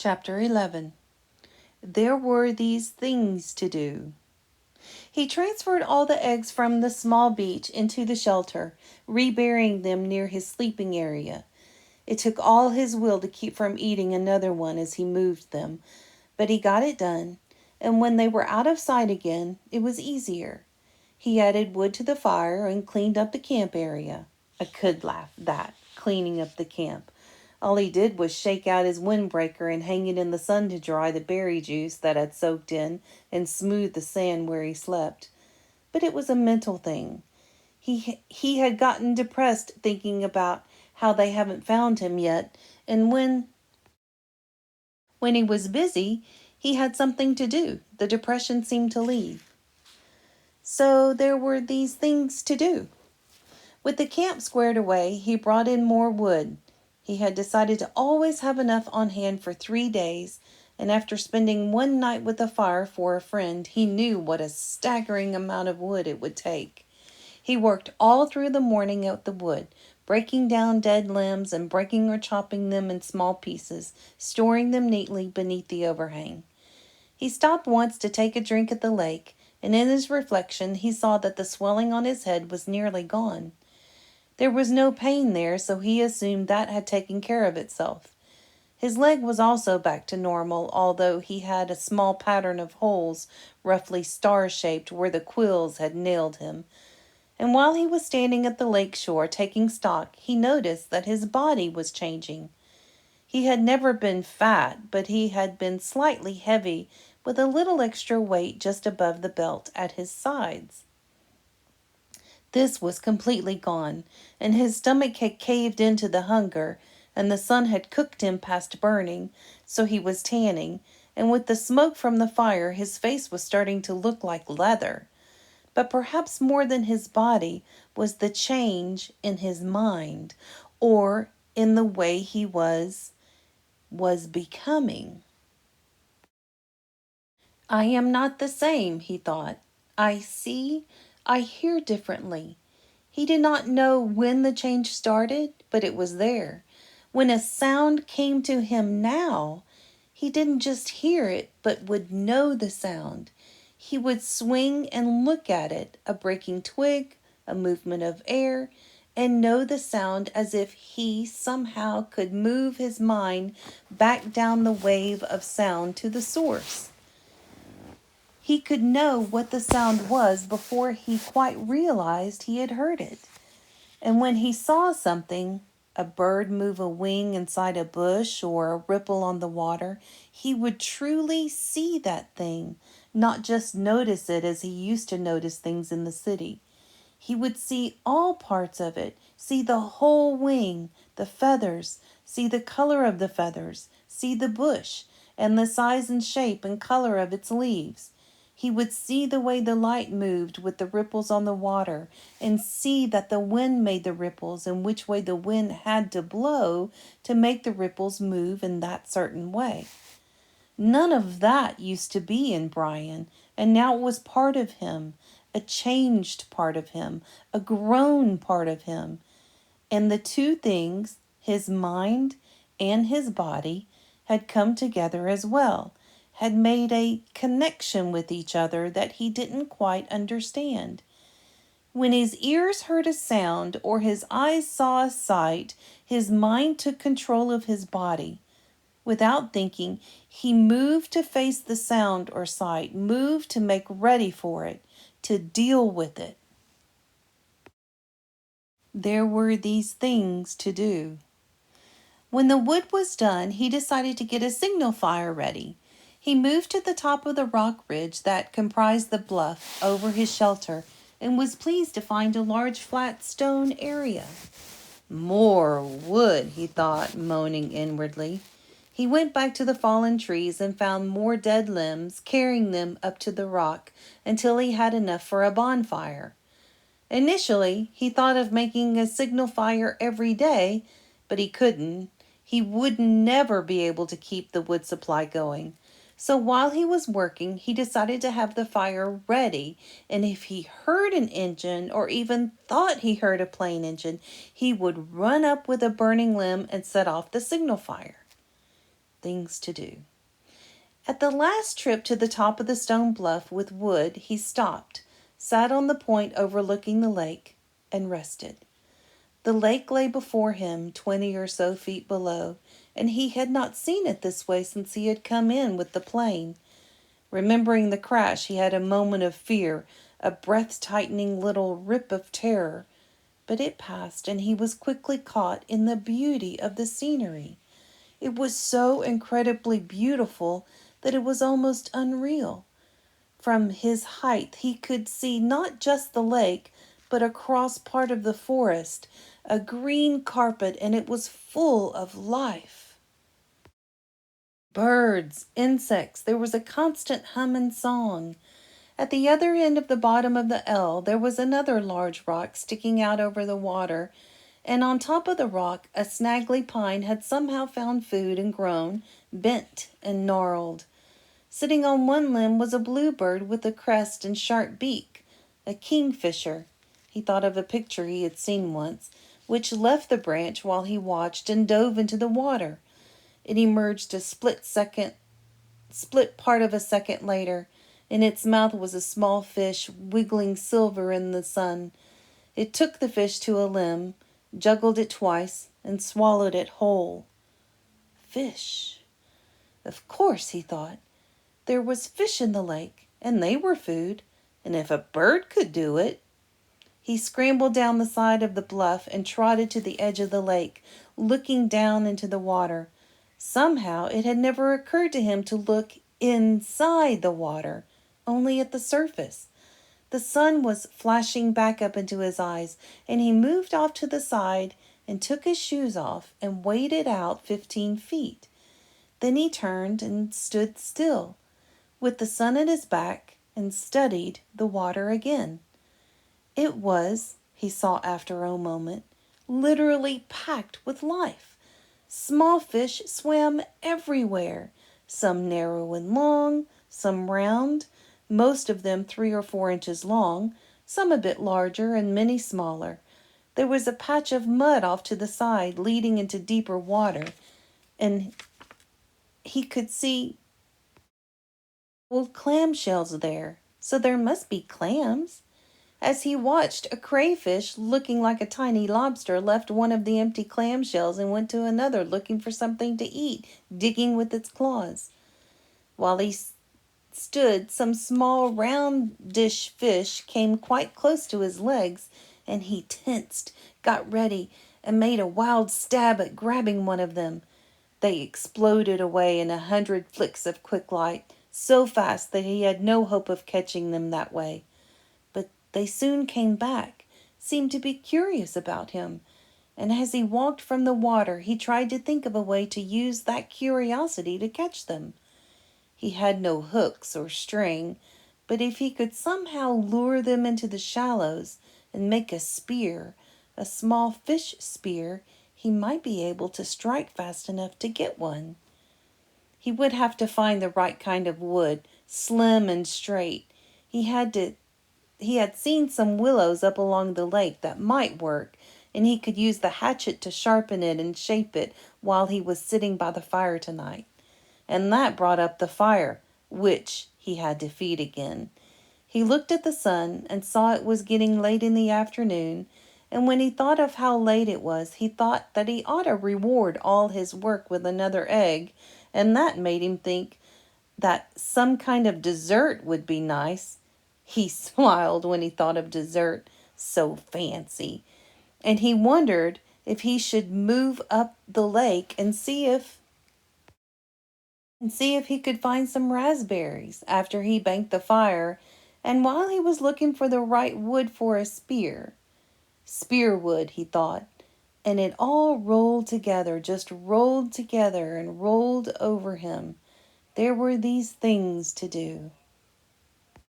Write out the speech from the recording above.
Chapter 11. There were these things to do. He transferred all the eggs from the small beach into the shelter, reburying them near his sleeping area. It took all his will to keep from eating another one as he moved them, but he got it done, and when they were out of sight again, it was easier. He added wood to the fire and cleaned up the camp area. I could laugh at that, cleaning up the camp. All he did was shake out his windbreaker and hang it in the sun to dry the berry juice that had soaked in and smooth the sand where he slept. But it was a mental thing. He had gotten depressed thinking about how they haven't found him yet, and when he was busy, he had something to do. The depression seemed to leave. So there were these things to do. With the camp squared away, he brought in more wood. He had decided to always have enough on hand for 3 days, and after spending one night with the fire for a friend, he knew what a staggering amount of wood it would take. He worked all through the morning at the wood, breaking down dead limbs and breaking or chopping them in small pieces, storing them neatly beneath the overhang. He stopped once to take a drink at the lake, and in his reflection he saw that the swelling on his head was nearly gone. There was no pain there, so he assumed that had taken care of itself. His leg was also back to normal, although he had a small pattern of holes, roughly star-shaped, where the quills had nailed him. And while he was standing at the lake shore taking stock, he noticed that his body was changing. He had never been fat, but he had been slightly heavy, with a little extra weight just above the belt at his sides. This was completely gone, and his stomach had caved into the hunger, and the sun had cooked him past burning, so he was tanning, and with the smoke from the fire his face was starting to look like leather. But perhaps more than his body was the change in his mind, or in the way he was becoming. I am not the same, he thought. I see, I hear differently. He did not know when the change started, but it was there. When a sound came to him now, he didn't just hear it, but would know the sound. He would swing and look at it, a breaking twig, a movement of air, and know the sound as if he somehow could move his mind back down the wave of sound to the source. He could know what the sound was before he quite realized he had heard it. And when he saw something, a bird move a wing inside a bush or a ripple on the water, he would truly see that thing, not just notice it as he used to notice things in the city. He would see all parts of it, see the whole wing, the feathers, see the color of the feathers, see the bush, and the size and shape and color of its leaves. He would see the way the light moved with the ripples on the water, and see that the wind made the ripples and which way the wind had to blow to make the ripples move in that certain way. None of that used to be in Brian, and now it was part of him, a changed part of him, a grown part of him. And the two things, his mind and his body, had come together as well, had made a connection with each other that he didn't quite understand. When his ears heard a sound or his eyes saw a sight, his mind took control of his body. Without thinking, he moved to face the sound or sight, moved to make ready for it, to deal with it. There were these things to do. When the wood was done, he decided to get a signal fire ready. He moved to the top of the rock ridge that comprised the bluff over his shelter and was pleased to find a large flat stone area. More wood, he thought, moaning inwardly. He went back to the fallen trees and found more dead limbs, carrying them up to the rock until he had enough for a bonfire. Initially, he thought of making a signal fire every day, but he couldn't. He would never be able to keep the wood supply going. So while he was working, he decided to have the fire ready, and if he heard an engine or even thought he heard a plane engine, he would run up with a burning limb and set off the signal fire. things to do. At the last trip to the top of the stone bluff with wood, he stopped, sat on the point overlooking the lake, and rested. The lake lay before him, 20 or so feet below, and he had not seen it this way since he had come in with the plane. Remembering the crash, he had a moment of fear, a breath-tightening little rip of terror. But it passed, and he was quickly caught in the beauty of the scenery. It was so incredibly beautiful that it was almost unreal. From his height, he could see not just the lake, but across part of the forest, a green carpet, and it was full of life. Birds, insects, there was a constant hum and song. At the other end of the bottom of the L, there was another large rock sticking out over the water, and on top of the rock, a snaggly pine had somehow found food and grown, bent and gnarled. Sitting on one limb was a bluebird with a crest and sharp beak, a kingfisher. He thought of a picture he had seen once, which left the branch while he watched and dove into the water. It emerged a split part of a second later. In its mouth was a small fish, wiggling silver in the sun. It took the fish to a limb, juggled it twice, and swallowed it whole. Fish. Of course, he thought. There was fish in the lake, and they were food, and if a bird could do it. He scrambled down the side of the bluff and trotted to the edge of the lake, looking down into the water. Somehow it had never occurred to him to look inside the water, only at the surface. The sun was flashing back up into his eyes, and he moved off to the side and took his shoes off and waded out 15 feet. Then he turned and stood still, with the sun at his back, and studied the water again. It was, he saw after a moment, literally packed with life. Small fish swam everywhere, some narrow and long, some round, most of them 3 or 4 inches long, some a bit larger and many smaller. There was a patch of mud off to the side leading into deeper water, and he could see old clamshells there, so there must be clams. As he watched, a crayfish looking like a tiny lobster left one of the empty clamshells and went to another looking for something to eat, digging with its claws. While he stood, some small roundish fish came quite close to his legs, and he tensed, got ready, and made a wild stab at grabbing one of them. They exploded away in 100 flicks of quick light, so fast that he had no hope of catching them that way. But they soon came back, seemed to be curious about him, and as he walked from the water, he tried to think of a way to use that curiosity to catch them. He had no hooks or string, but if he could somehow lure them into the shallows and make a spear, a small fish spear, he might be able to strike fast enough to get one. He would have to find the right kind of wood, slim and straight. He had seen some willows up along the lake that might work, and he could use the hatchet to sharpen it and shape it while he was sitting by the fire tonight. And that brought up the fire, which he had to feed again. He looked at the sun and saw it was getting late in the afternoon, and when he thought of how late it was, he thought that he ought to reward all his work with another egg, and that made him think that some kind of dessert would be nice. He smiled when he thought of dessert, so fancy, and he wondered if he should move up the lake and see if he could find some raspberries after he banked the fire, and while he was looking for the right wood for a spear. Spear wood, he thought, and it all rolled together, just rolled together and rolled over him. There were these things to do.